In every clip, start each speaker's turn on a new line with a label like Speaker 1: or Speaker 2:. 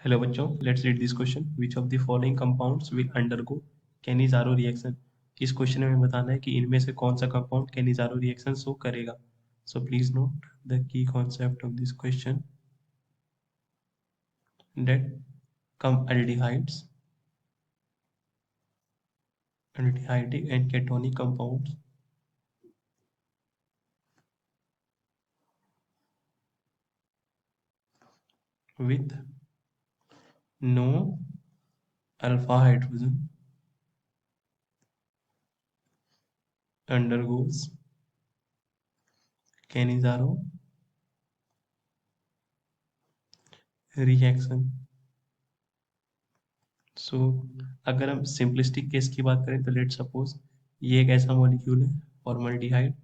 Speaker 1: Hello बच्चों, let's read this question. Which of the following compounds will undergo Cannizzaro reaction. इस question में हमें बताना है कि इनमें से कौन सा कंपाउंड कैनिज़ारो रिएक्शन शो करेगा। So please note the key concept of this question that come aldehydic and ketonic compounds with no alpha hydrogen undergoes Cannizzaro reaction. So अगर हम सिंपलिस्टिक केस की बात करें तो लेट सपोज ये एक ऐसा मॉलिक्यूल है फॉर्मल्डिहाइड,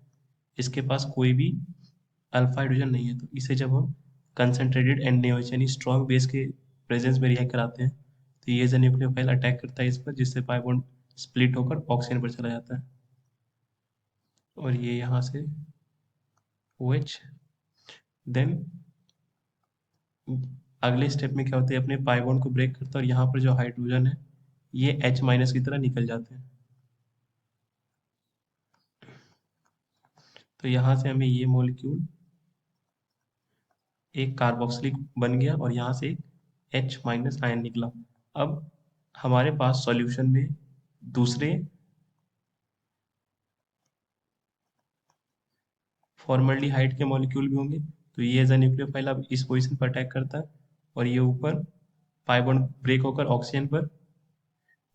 Speaker 1: इसके पास कोई भी अल्फा हाइड्रोजन नहीं है, तो इसे जब हम कंसंट्रेटेड NaOH यानी स्ट्रॉन्ग बेस के प्रेजेंस में रिएक्ट कराते हैं तो ये जो न्यूक्लियोफाइल अटैक करता है इस पर, जिससे पाई बॉन्ड स्प्लिट होकर ऑक्सीजन पर चला जाता है और ये यहाँ से OH। देन अगले स्टेप में क्या होता है, अपने पाई बॉन्ड को ब्रेक करता है और यहाँ पर जो हाइड्रोजन है ये H माइनस की तरह निकल जाते हैं। तो यहाँ से हमें ये मॉलिक्यूल एक कार्बोक्सिलिक बन गया और यहाँ से एक H माइनस आयन निकला। अब हमारे पास सॉल्यूशन में दूसरे फॉर्मल्डिहाइड के मॉलिक्यूल भी होंगे, तो ये एज अ न्यूक्लियोफाइल अब इस पोजीशन पर अटैक करता है और ये ऊपर पाई बॉन्ड ब्रेक होकर ऑक्सीजन पर,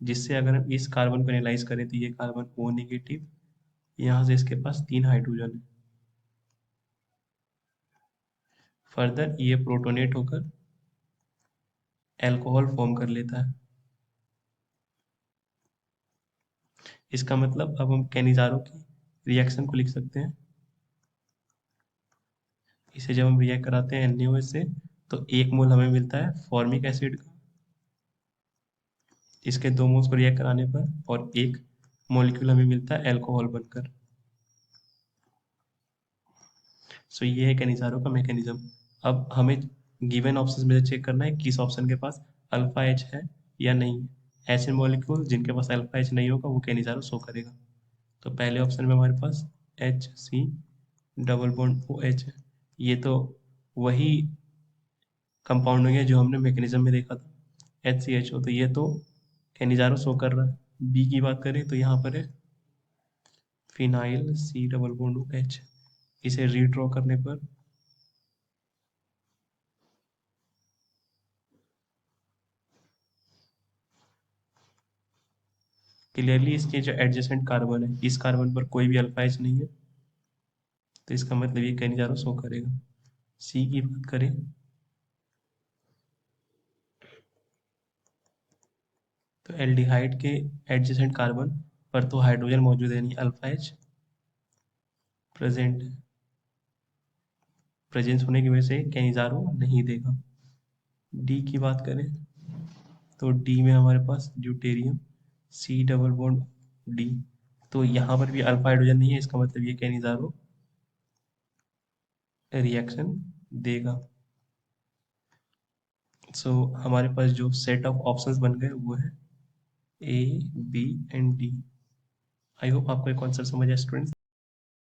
Speaker 1: जिससे अगर हम इस कार्बन को एनालाइज करें तो ये कार्बन O नेगेटिव, यहाँ से इसके पास 3 हाइड्रोजन है। फर्दर ये प्रोटोनेट होकर एल्कोहल फॉर्म कर लेता है। इसका मतलब अब हम कैनिज़ारो की रिएक्शन को लिख सकते हैं। इसे जब हम रिएक्ट कराते हैं NaOH से तो 1 मोल हमें मिलता है फॉर्मिक एसिड का, इसके 2 मोल्स को रिएक्ट कराने पर, और 1 मॉलिक्यूल हमें मिलता है एल्कोहल बनकर। सो ये है कैनिज़ारो का मैकेनिज्म। अब हमें गिवन ऑप्शन में से चेक करना है किस ऑप्शन के पास अल्फा एच है या नहीं। ऐसे मॉलिक्यूल जिनके पास अल्फा एच नहीं होगा वो कैनिज़ारो शो करेगा। तो पहले ऑप्शन में हमारे पास HC डबल बॉन्ड OH है। ये तो वही कंपाउंड हो गया जो हमने मैकेनिज्म में देखा था HCHO, तो ये तो कैनिज़ारो शो कर रहा है। बी की बात करें तो यहाँ पर है phenyl C double bond OH। इसे रीड्रॉ करने पर क्लियरली इसके जो एडजेसेंट कार्बन है इस कार्बन पर कोई भी अल्फा एच नहीं है, तो इसका मतलब ये कैनिज़ारो शो करेगा। सी की बात करें तो एल्डिहाइड के एडजेसेंट कार्बन पर तो हाइड्रोजन मौजूद है नहीं, अल्फा एच प्रेजेंट है। प्रेजेंस होने की वजह से कैनिज़ारो नहीं देगा। डी की बात करें तो डी में हमारे पास deuterium C double bond D, तो यहाँ पर भी अल्फा हाइड्रोजन नहीं है, इसका मतलब ये कैनिज़ारो रिएक्शन देगा। सो हमारे पास जो सेट ऑफ ऑप्शंस बन गए वो है A, B and D। I hope आपको ये कॉन्सेप्ट समझ आया स्टूडेंट्स।